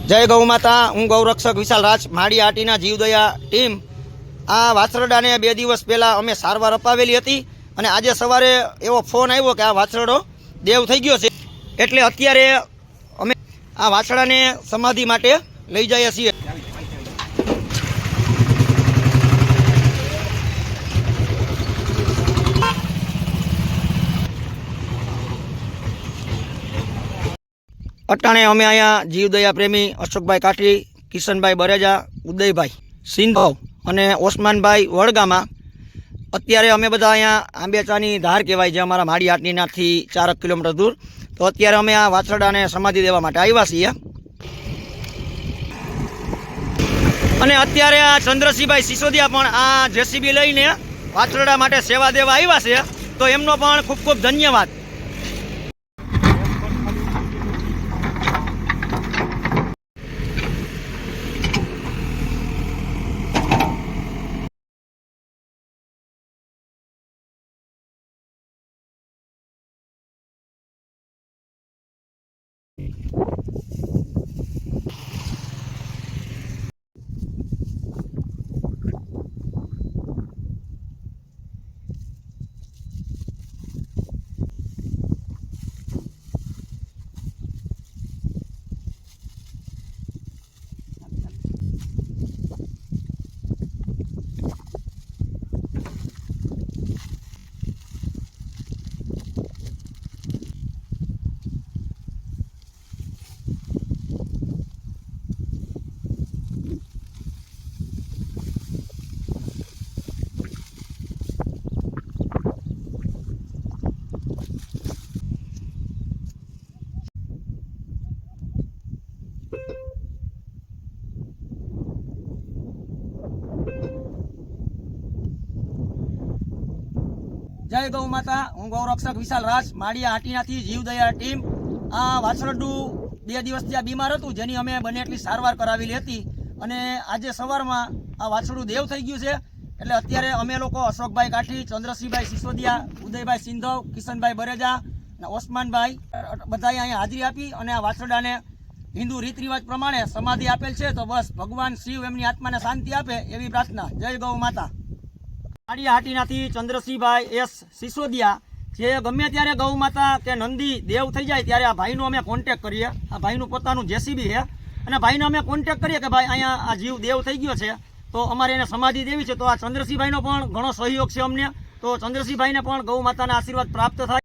जय गौ माता। हूँ गौरक्षक विशाल राज माड़ी आटीना जीवदया टीम आ वाछरडाने 2 दिवस पहला अमे सारवार अपावेली हती अने आजे सवारे एवो फोन आव्यो के आ वाछरडो देव थई गयो छे एटले अत्यारे अमे आ वाछरडाने समाधि माटे लई जईए छीए। अटाणे अमे अहींया जीवदया प्रेमी अशोकभाई काठी, किशनभाई बरेजा, उदयभाई सिंधव अने ओस्मानभाई वड़गामा अत्यारे अमे बधा अहींया आंबेचानी धार कहेवाय जे अमारा माड़ी आटनीनाथी 4 किलोमीटर दूर। तो अत्यारे अमे आ वाछरडाने समाधि देवा माटे आव्या छीए अने अत्यारे आ चंद्रसिंहभाई सिसोदिया पण आ जेसीबी लईने वाछरडा माटे सेवा देवा आव्या छे। तो एमनो पण खूब खूब धन्यवाद। जय गौ माता। हूँ गौरक्षक विशाल राज माड़ी आटीनाथी जीवदया टीम आ वाछरडू 2 दिवसथी बीमार हतुं जेनी अमे बने एटली सारवार करावेली हती अने आजे सवारमां आ वाछरडू देव थई गयुं छे। एटले अत्यारे अमे लोको अशोकभाई काठी, चंद्रसिंहभाई सिसोदिया, उदयभाई सिंधव, किशनभाई बरेजा अने ओस्मानभाई बधाए अहीं हाजरी आपी अने आ वाछरडाने हिंदू रीत रिवाज प्रमाणे समाधि आपेल छे। तो बस भगवान शिव एमनी आत्माने शांति आपे एवी प्रार्थना। जय गौ माता। माड़ी हाटीनाथी चंद्रसिंहभाई एस सिसोदिया जे गमे त्यारे गौ माता के नंदी देव थई जाय त्यारे आ भाईनो अमे कॉन्टेक्ट करीए। आ भाईनुं पोतानुं जेसीबी है अने भाईने अमे कॉन्टेक्ट करीए के भाई अहींया आ जीव देव थई गयो छे तो अमारे एने समाधि देवी छे। तो आ चंद्रसिंहभाईनो पण घणो सहयोग छे अमने। तो चंद्रसिंहभाईने पण गौ माताना आशीर्वाद प्राप्त थाय।